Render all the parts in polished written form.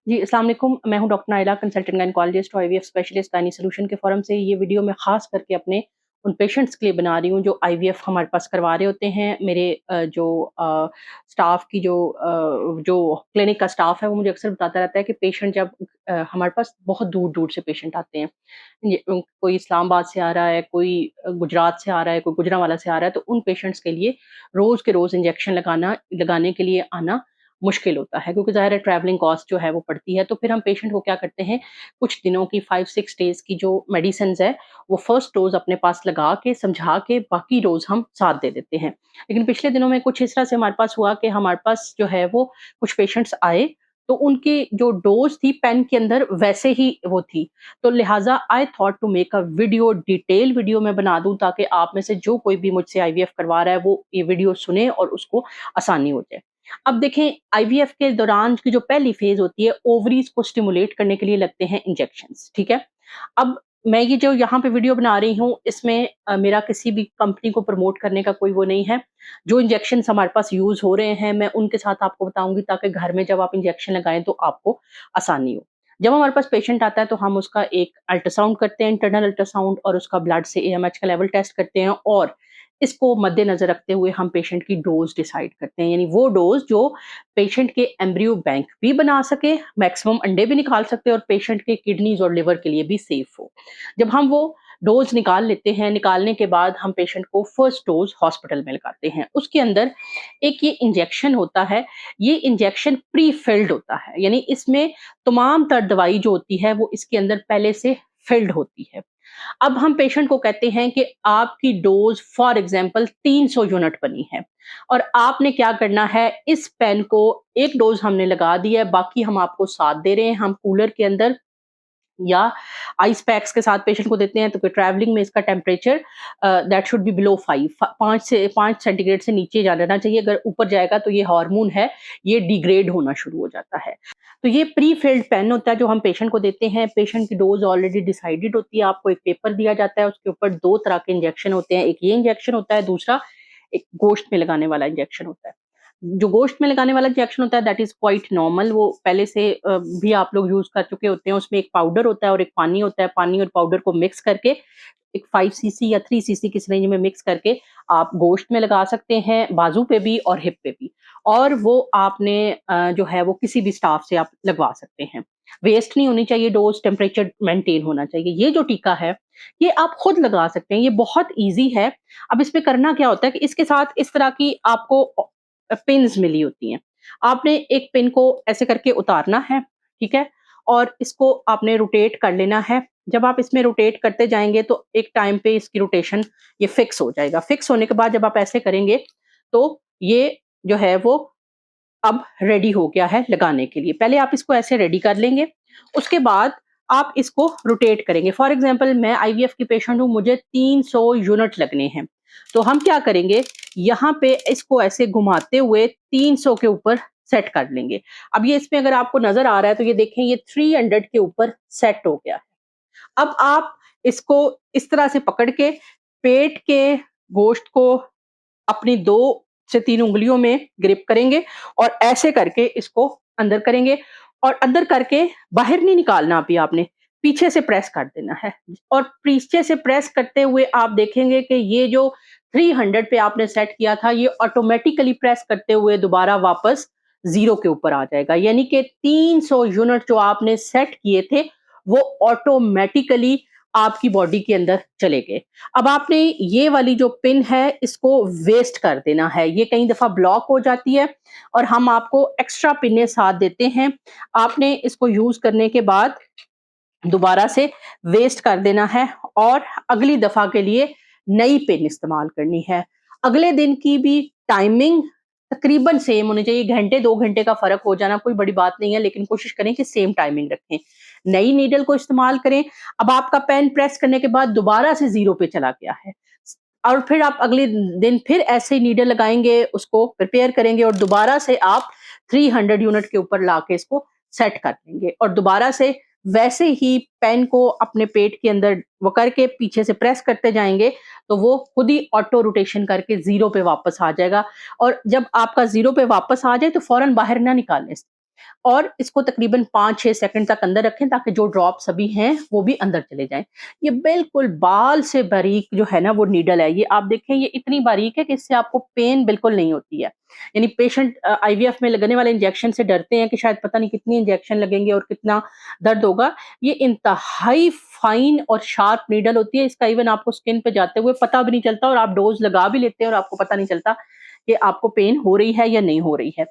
जी, अस्सलाम वालेकुम। मैं हूँ डॉक्टर नाइला, कंसल्टेंट गायनेकोलॉजिस्ट और आईवीएफ स्पेशलिस्ट गायनी सॉल्यूशन के फोरम से। ये वीडियो मैं ख़ास करके अपने उन पेशेंट्स के लिए बना रही हूँ जो आईवीएफ हमारे पास करवा रहे होते हैं। मेरे स्टाफ की जो क्लिनिक का स्टाफ है वो मुझे अक्सर बताता रहता है कि पेशेंट जब हमारे पास बहुत दूर-दूर से पेशेंट आते हैं। कोई इस्लामाबाद से आ रहा है, कोई गुजरात से आ रहा है, कोई गुजरांवाला से आ रहा है, तो उन पेशेंट्स के लिए रोज़ के रोज़ इंजेक्शन लगाने के लिए आना मुश्किल होता है, क्योंकि ज़ाहिर है ट्रैवलिंग कॉस्ट जो है वो पड़ती है। तो फिर हम पेशेंट को क्या करते हैं, कुछ दिनों की 5-6 डेज़ की जो मेडिसिन्स है, वो फर्स्ट डोज़ अपने पास लगा के, समझा के बाकी डोज़ हम साथ दे देते हैं। लेकिन पिछले दिनों में कुछ इस तरह से हमारे पास हुआ कि हमारे पास जो है वो कुछ पेशेंट्स आए, तो उनकी जो डोज़ थी पेन के अंदर वैसे ही वो थी। तो लिहाज़ा I thought to make a video, detail video मैं बना दूँ, ताकि आप में से जो कोई भी मुझसे आईवीएफ करवा रहा है वो ये वीडियो सुने और उसको आसानी हो जाए। अब देखें, आईवीएफ के दौरान की जो पहली फेज़ होती है, ओवरीज़ को स्टिमुलेट करने के लिए लगते हैं इंजेक्शंस, ठीक है? अब मैं ये जो यहाँ पे वीडियो बना रही हूँ, इसमें मेरा किसी भी कंपनी को प्रमोट करने का कोई वो नहीं है। जो इंजेक्शंस हमारे पास यूज़ हो रहे हैं, मैं उनके साथ आपको बताऊँगी, ताकि घर में जब आप इंजेक्शन लगाएँ तो आपको आसानी हो। जब हमारे पास पेशेंट आता है तो हम उसका एक अल्ट्रासाउंड करते हैं, इंटरनल अल्ट्रासाउंड, और उसका ब्लड से एएमएच का लेवल टेस्ट करते हैं, और इसको मद्देनज़र रखते हुए हम पेशेंट की डोज़ डिसाइड करते हैं। यानी वो डोज़ जो पेशेंट के एम्ब्रियो बैंक भी बना सके, मैक्सिमम अंडे भी निकाल सकते हैं, और पेशेंट के किडनीज़ और लिवर के लिए भी सेफ हो। जब हम वो डोज़ निकाल लेते हैं, निकालने के बाद हम पेशेंट को फर्स्ट डोज़ हॉस्पिटल में लगाते हैं। उसके अंदर एक ये इंजेक्शन होता है, ये इंजेक्शन प्री-फिल्ड होता है, यानी इसमें तमाम तर दवाई जो होती है वो इसके अंदर पहले से फिल्ड होती है। अब हम पेशेंट को कहते हैं कि आपकी डोज़ फॉर एग्ज़ाम्पल 300 यूनिट बनी है, और आपने क्या करना है, इस पेन को एक डोज़ हमने लगा दी है, बाकी हम आपको साथ दे रहे हैं। हम कूलर के अंदर या आइस पैक्स के साथ पेशेंट को देते हैं, तो फिर ट्रैवलिंग में इसका temperature that should be below 5 centigrade से नीचे जाना चाहिए। अगर ऊपर जाएगा तो ये हार्मोन है, ये डिग्रेड होना शुरू हो जाता है। तो ये प्री फिल्ड पेन होता है जो हम पेशेंट को देते हैं। पेशेंट की डोज़ ऑलरेडी डिसाइडेड होती है, आपको एक पेपर दिया जाता है, उसके ऊपर 2 तरह के इंजेक्शन होते हैं। एक ये इंजेक्शन होता है, दूसरा एक गोश्त में लगाने वाला इंजेक्शन होता है। जो गोश्त में लगाने वाला इंजेक्शन होता है दैट इज़ क्वाइट नॉर्मल, वो पहले से भी आप लोग यूज़ कर चुके होते हैं। उसमें एक पाउडर होता है और एक पानी होता है। पानी और पाउडर को मिक्स करके एक 5 सीसी या 3 सीसी की सिरिंज में मिक्स करके आप गोश्त में लगा सकते हैं, बाजू पे भी और हिप पे भी। और वो आपने जो है वो किसी भी स्टाफ से आप लगवा सकते हैं। वेस्ट नहीं होनी चाहिए डोज़, टेम्परेचर मेंटेन होना चाहिए। ये जो टीका है, ये आप खुद लगा सकते हैं, ये बहुत ईज़ी है। अब इसमें करना क्या होता है कि इसके साथ इस तरह की आपको पिन्स मिली होती हैं। आपने एक पिन को ऐसे करके उतारना है, ठीक है? और इसको आपने रोटेट कर लेना है। जब आप इसमें रोटेट करते जाएँगे तो एक टाइम पे इसकी रोटेशन ये फिक्स हो जाएगा। फिक्स होने के बाद जब आप ऐसे करेंगे तो ये जो है वो अब रेडी हो गया है लगाने के लिए। पहले आप इसको ऐसे रेडी कर लेंगे, उसके बाद आप इसको रोटेट करेंगे। फॉर एग्ज़ाम्पल मैं आईवीएफ की पेशेंट हूँ, मुझे 300 यूनिट लगने हैं। तो हम क्या करेंगे, यहाँ पे इसको ऐसे घुमाते हुए 300 के ऊपर सेट कर लेंगे। अब ये इसमें अगर आपको नज़र आ रहा है तो ये देखें, ये 300 के ऊपर सेट हो गया है। अब आप इसको इस तरह से पकड़ के पेट के गोश्त को अपनी 2 से 3 उँगलियों में ग्रिप करेंगे, और ऐसे करके इसको अंदर करेंगे, और अंदर करके बाहर नहीं निकालना अभी आपने, पीछे से प्रेस कर देना है। और पीछे से प्रेस करते हुए आप देखेंगे कि ये जो 300 पे आपने सेट किया था, ये ऑटोमैटिकली प्रेस करते हुए दोबारा वापस 0 के ऊपर आ जाएगा। यानी कि 300 यूनिट जो आपने सेट किए थे, वो ऑटोमैटिकली आपकी बॉडी के अंदर चले गए। अब आपने ये वाली जो पिन है, इसको वेस्ट कर देना है। ये कई दफ़ा ब्लॉक हो जाती है और हम आपको एक्स्ट्रा पिनें साथ देते हैं। आपने इसको यूज़ करने के बाद दोबारा से वेस्ट कर देना है, और अगली दफ़ा के लिए नई पिन इस्तेमाल करनी है। अगले दिन की भी टाइमिंग तकरीबन सेम होनी चाहिए। घंटे 2 घंटे का फ़र्क हो जाना कोई बड़ी बात नहीं है, लेकिन कोशिश करें कि सेम टाइमिंग रखें। नई नीडल को इस्तेमाल करें। अब आपका पेन प्रेस करने के बाद दोबारा से 0 पे चला गया है, और फिर आप अगले दिन फिर ऐसे ही नीडल लगाएँगे, उसको प्रिपेयर करेंगे, और दोबारा से आप 300 यूनिट के ऊपर लाके इसको सेट कर देंगे, और दोबारा से वैसे ही पेन को अपने पेट के अंदर वो करके पीछे से प्रेस करते जाएँगे, तो वो खुद ही ऑटो रोटेशन करके 0 पे वापस आ जाएगा। और जब आपका 0 पे वापस आ जाए तो फ़ौरन बाहर ना निकालें। और इसको तकरीबन 5-6 सेकंड तक अंदर रखें ताकि जो ड्रॉप्स अभी हैं, वो भी अंदर चले जाएँ। ये बिल्कुल बाल से बारीक जो है ना वो नीडल है। ये आप देखें ये इतनी बारीक है कि इससे आपको पेन बिल्कुल नहीं होती है। यानी पेशेंट आईवीएफ में लगने वाले इंजेक्शन से डरते हैं कि शायद पता नहीं कितनी इंजेक्शन लगेंगे और कितना दर्द होगा। ये इंतहाई फाइन और शार्प नीडल होती है। इसका इवन आपको स्किन पे जाते हुए पता भी नहीं चलता और आप डोज़ लगा भी लेते हैं और आपको पता नहीं चलता कि आपको पेन हो रही है या नहीं हो रही है।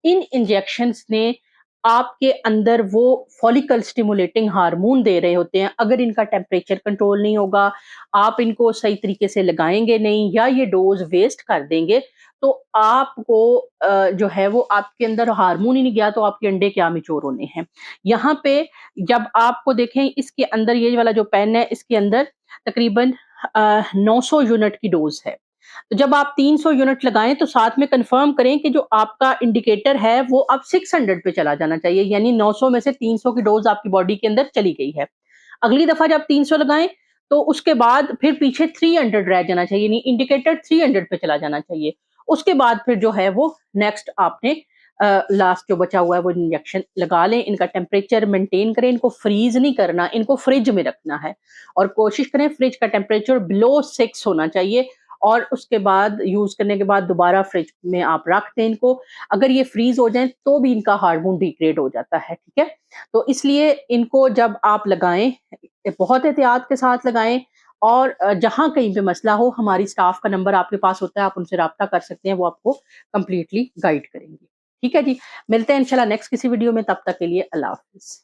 इन इंजेक्शंस ने आपके अंदर वो फॉलिकल स्टिमुलेटिंग हार्मोन दे रहे होते हैं। अगर इनका टेम्परेचर कंट्रोल नहीं होगा, आप इनको सही तरीके से लगाएँगे नहीं या ये डोज़ वेस्ट कर देंगे, तो आपको जो है वो आपके अंदर हार्मोन ही नहीं गया तो आपके अंडे क्या मैच्योर होने हैं। यहाँ पे जब आपको देखें इसके अंदर ये वाला जो पेन है इसके अंदर तकरीबन 900 यूनिट की डोज़ है। तो जब आप 300 यूनिट लगाएँ तो साथ में कन्फर्म करें कि जो आपका इंडिकेटर है वो अब 600 पे चला जाना चाहिए, यानी 900 में से 300 की डोज़ आपकी बॉडी के अंदर चली गई है। अगली दफ़ा जब 300 लगाएँ तो उसके बाद फिर पीछे 300 रह जाना चाहिए, यानी इंडिकेटर 300 पे चला जाना चाहिए। उसके बाद फिर जो है वो नेक्स्ट आपने लास्ट जो बचा हुआ है वो इंजेक्शन लगा लें। इनका टेम्परेचर मेंटेन करें, इनको फ्रीज़ नहीं करना, इनको फ्रिज में रखना है और कोशिश करें फ्रिज का टेम्परेचर बिलो 6 होना चाहिए और उसके बाद यूज़ करने के बाद दोबारा फ्रिज में आप रख दें इनको। अगर ये फ्रीज़ हो जाएँ तो भी इनका हार्मोन डिग्रेड हो जाता है, ठीक है? तो इसलिए इनको जब आप लगाएँ बहुत एहतियात के साथ लगाएँ और जहाँ कहीं पे मसला हो हमारी स्टाफ का नंबर आपके पास होता है, आप उनसे राब्ता कर सकते हैं, वो आपको कंप्लीटली गाइड करेंगी। ठीक है जी? मिलते हैं इंशाल्लाह नेक्स्ट किसी वीडियो में, तब तक के लिए अल्लाह हाफ़िज़।